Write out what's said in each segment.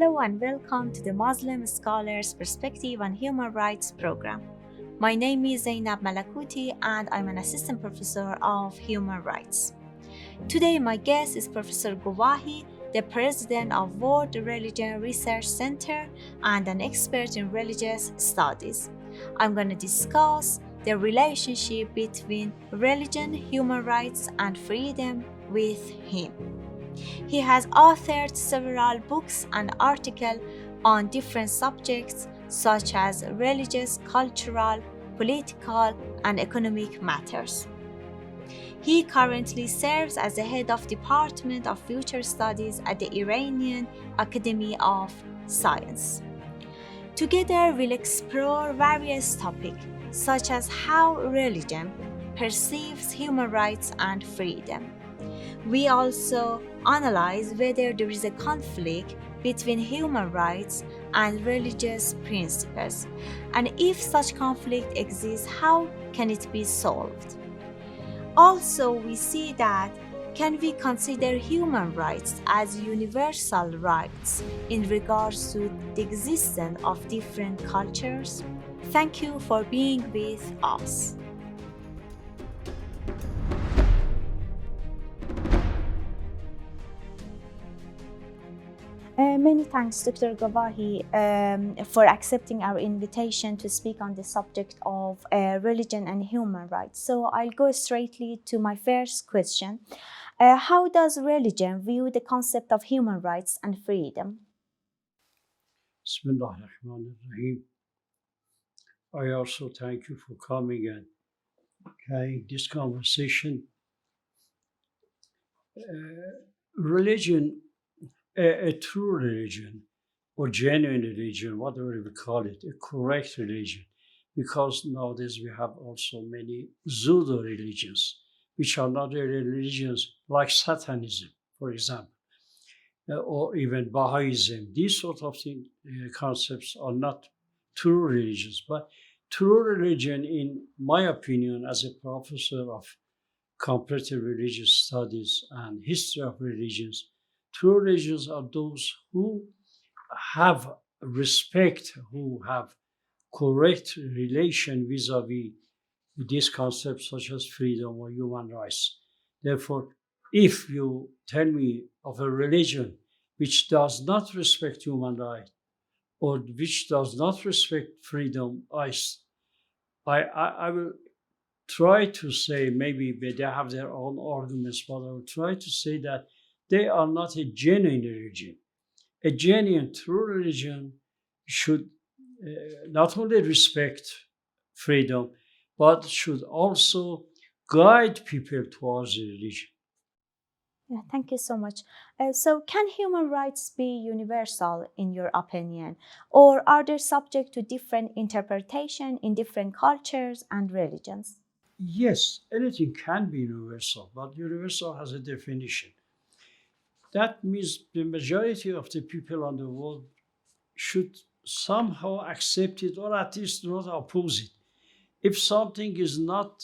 Hello and welcome to the Muslim Scholars Perspective on Human Rights program. My name is Zainab Malakuti and I'm an assistant professor of human rights. Today my guest is Professor Gavahi, the president of World Religion Research Center and an expert in religious studies. I'm going to discuss the relationship between religion, human rights, and freedom with him. He has authored several books and articles on different subjects such as religious, cultural, political, and economic matters. He currently serves as the head of Department of Future Studies at the Iranian Academy of Science. Together, we'll explore various topics such as how religion perceives human rights and freedom. We also analyze whether there is a conflict between human rights and religious principles, and if such conflict exists, how can it be solved? Also, we see that can we consider human rights as universal rights in regards to the existence of different cultures? Thank you for being with us. Many thanks, Dr. Gavahi, for accepting our invitation to speak on the subject of religion and human rights. So I'll go straightly to my first question. How does religion view the concept of human rights and freedom? Bismillahirrahmanirrahim. I also thank you for coming and having this conversation. Religion, a true religion or genuine religion, whatever we call it, a correct religion, because nowadays we have also many pseudo religions, which are not really religions, like Satanism, for example, or even Bahaism. These sort of concepts are not true religions, but true religion, in my opinion, as a professor of comparative religious studies and history of religions, true religions are those who have respect, who have correct relation vis-a-vis these concepts such as freedom or human rights. Therefore, if you tell me of a religion which does not respect human rights or which does not respect freedom, I will try to say, maybe they have their own arguments, but I will try to say that they are not a genuine religion. A genuine, true religion should not only respect freedom, but should also guide people towards the religion. Yeah, thank you so much. So, can human rights be universal in your opinion, or are they subject to different interpretation in different cultures and religions? Yes, anything can be universal, but universal has a definition. That means the majority of the people on the world should somehow accept it or at least not oppose it. If something is not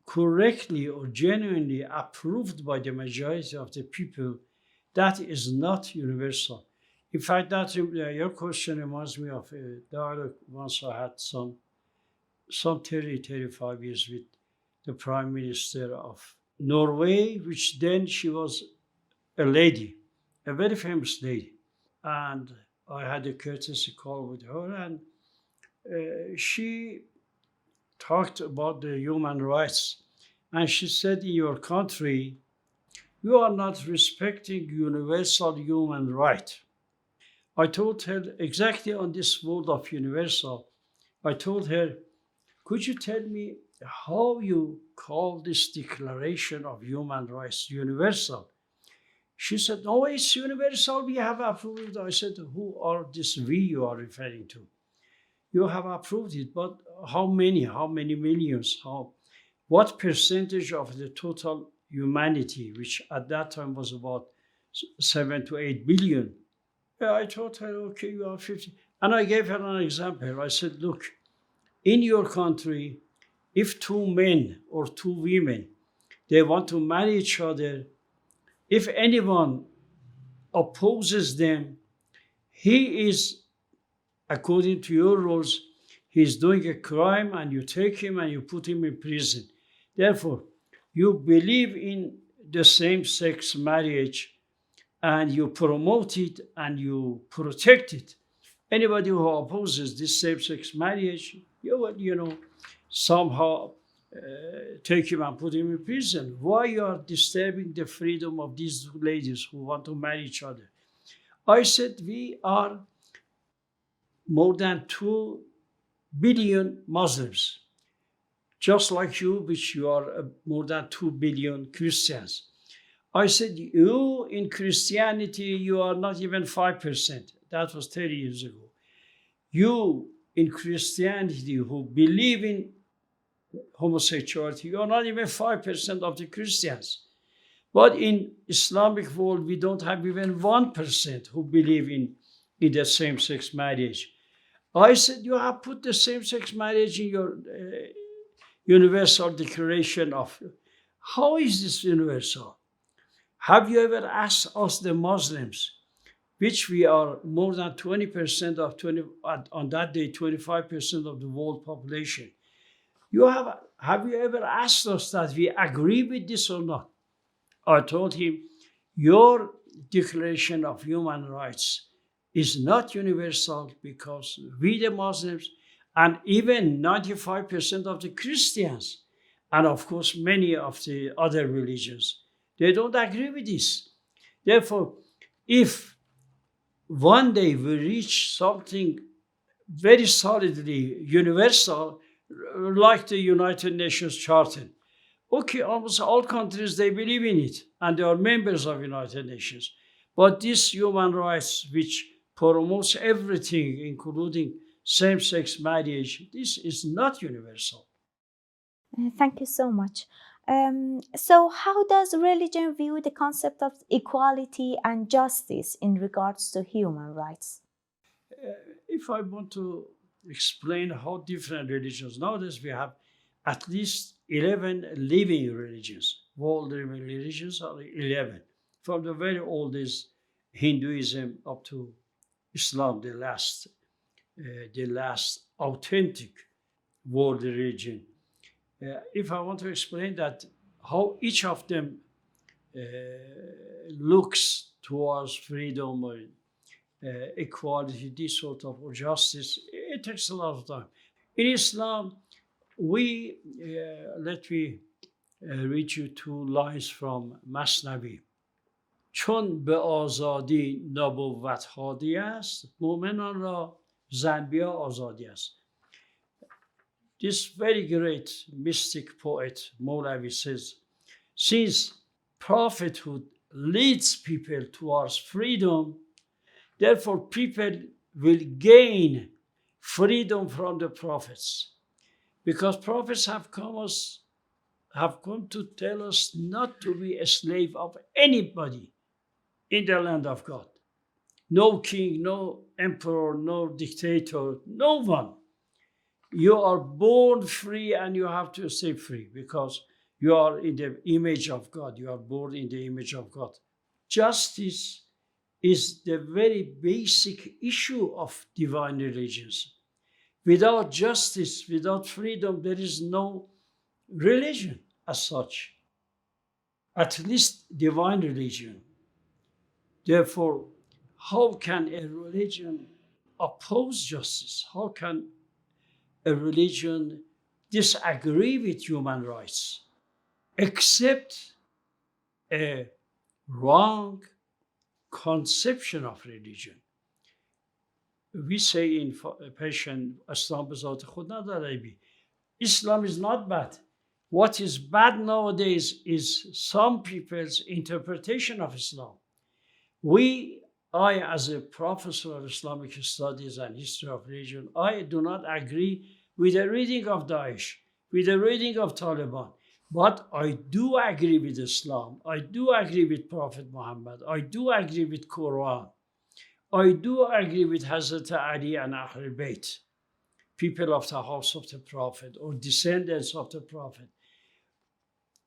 correctly or genuinely approved by the majority of the people, that is not universal. In fact, your question reminds me of a dialogue once I had some 30, 35 years with the Prime Minister of Norway, which then she was a lady, a very famous lady. And I had a courtesy call with her, and she talked about the human rights. And she said, in your country, you are not respecting universal human right. I told her exactly on this word of universal. I told her, could you tell me how you call this declaration of human rights universal? She said, no, it's universal. We have approved. I said, who are this we you are referring to? You have approved it, but how many? How many millions? What percentage of the total humanity, which at that time was about 7 to 8 billion? Yeah, I told her, okay, you are 50. And I gave her an example. I said, look, in your country, if two men or two women, they want to marry each other, if anyone opposes them, he is, according to your rules, he's doing a crime and you take him and you put him in prison. Therefore, you believe in the same-sex marriage and you promote it and you protect it. Anybody who opposes this same-sex marriage, you will, somehow take him and put him in prison. Why you are disturbing the freedom of these ladies who want to marry each other? I said we are more than 2 billion Muslims, just like you, which you are more than 2 billion Christians. I said, you in Christianity, you are not even 5%. That was 30 years ago. You in Christianity who believe in homosexuality, you are not even 5% of the Christians. But in Islamic world, we don't have even 1% who believe in the same-sex marriage. I said, you have put the same-sex marriage in your Universal Declaration of. How is this universal? Have you ever asked us, the Muslims, which we are more than 20% of on that day, 25% of the world population? Have you ever asked us that we agree with this or not? I told him, your Declaration of Human Rights is not universal because we, the Muslims, and even 95% of the Christians, and of course many of the other religions, they don't agree with this. Therefore, if one day we reach something very solidly universal, like the United Nations Charter, okay, almost all countries, they believe in it, and they are members of United Nations. But this human rights, which promotes everything, including same-sex marriage, this is not universal. Thank you so much. So, how does religion view the concept of equality and justice in regards to human rights? If I want to explain how different religions, nowadays we have at least 11 living religions. World living religions are 11. From the very oldest Hinduism up to Islam, the last authentic world religion. If I want to explain that, how each of them looks towards freedom or equality, this sort of, or justice, it takes a lot of time. In Islam, let me read you 2 lines from Masnavi. چون به آزادی نبوت هادی است مؤمنان را زنبیا آزادی است. This very great mystic poet, Molavi, says, since prophethood leads people towards freedom, therefore people will gain freedom from the prophets. Because prophets have come to tell us not to be a slave of anybody in the land of God. No king, no emperor, no dictator, no one. You are born free and you have to stay free because you are in the image of God. You are born in the image of God. Justice is the very basic issue of divine religions. Without justice, without freedom, there is no religion as such, at least divine religion. Therefore, how can a religion oppose justice? How can a religion disagree with human rights? Except a wrong conception of religion. We say in Persian, Islam be zat khud nadare bhi. Islam is not bad. What is bad nowadays is some people's interpretation of Islam. I, as a professor of Islamic Studies and History of Religion, I do not agree with the reading of Daesh, with the reading of Taliban. But I do agree with Islam. I do agree with Prophet Muhammad. I do agree with Quran. I do agree with Hazrat Ali and Ahl Bayt, people of the house of the Prophet or descendants of the Prophet.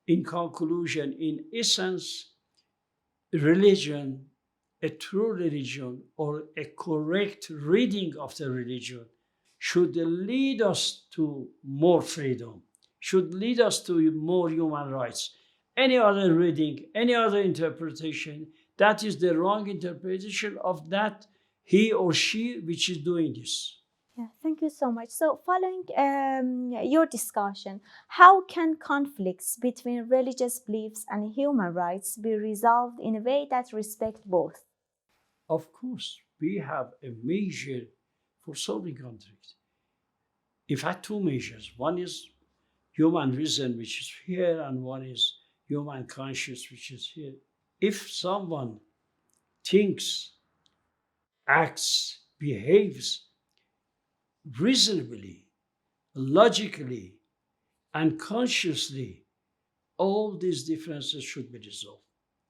In conclusion, in essence, religion a true religion or a correct reading of the religion should lead us to more freedom, should lead us to more human rights. Any other reading, any other interpretation, that is the wrong interpretation of that he or she which is doing this. Yeah, thank you so much. So, following your discussion, how can conflicts between religious beliefs and human rights be resolved in a way that respects both? Of course, we have a measure for solving conflict. In fact, two measures. One is human reason, which is here, and one is human conscience, which is here. If someone thinks, acts, behaves reasonably, logically, and consciously, all these differences should be resolved.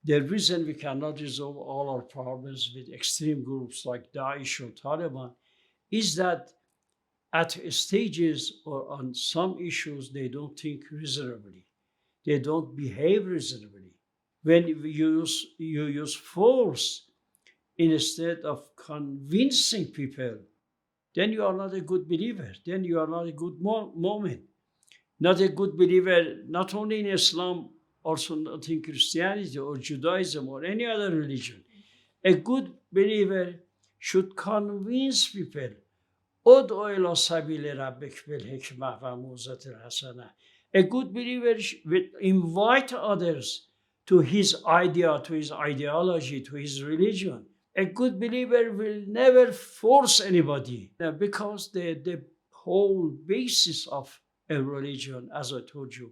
The reason we cannot resolve all our problems with extreme groups like Daesh or Taliban is that at stages or on some issues, they don't think reasonably. They don't behave reasonably. When you use force instead of convincing people, then you are not a good believer. Then you are not a good moment. Not a good believer, not only in Islam, also not in Christianity or Judaism or any other religion. A good believer should convince people. ادعو إلى سبیل ربک بالحکمة و موعظة الحسنة. A good believer will invite others to his idea, to his ideology, to his religion. A good believer will never force anybody because the whole basis of a religion, as I told you,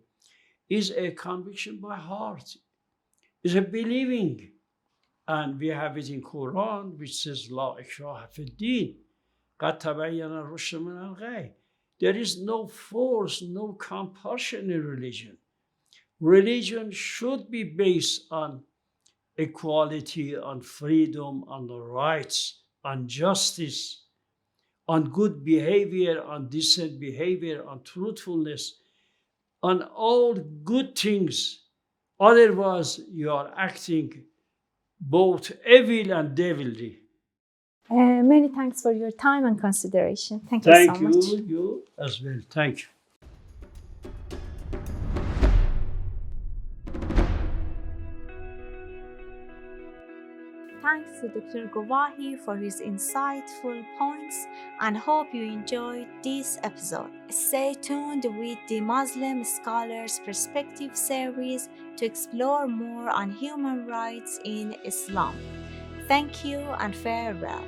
is a conviction by heart, is a believing. And we have it in Quran, which says, La ikraha fi din. قد تبين الرشد من الغی. There is no force, no compulsion in religion. Religion should be based on equality, on freedom, on the rights, on justice, on good behavior, on decent behavior, on truthfulness, on all good things. Otherwise, you are acting both evil and devilry. Many thanks for your time and consideration. Thank you so much. Thank you as well. Thank you. Thanks to Dr. Gavahi for his insightful points and hope you enjoyed this episode. Stay tuned with the Muslim Scholars Perspective series to explore more on human rights in Islam. Thank you and farewell.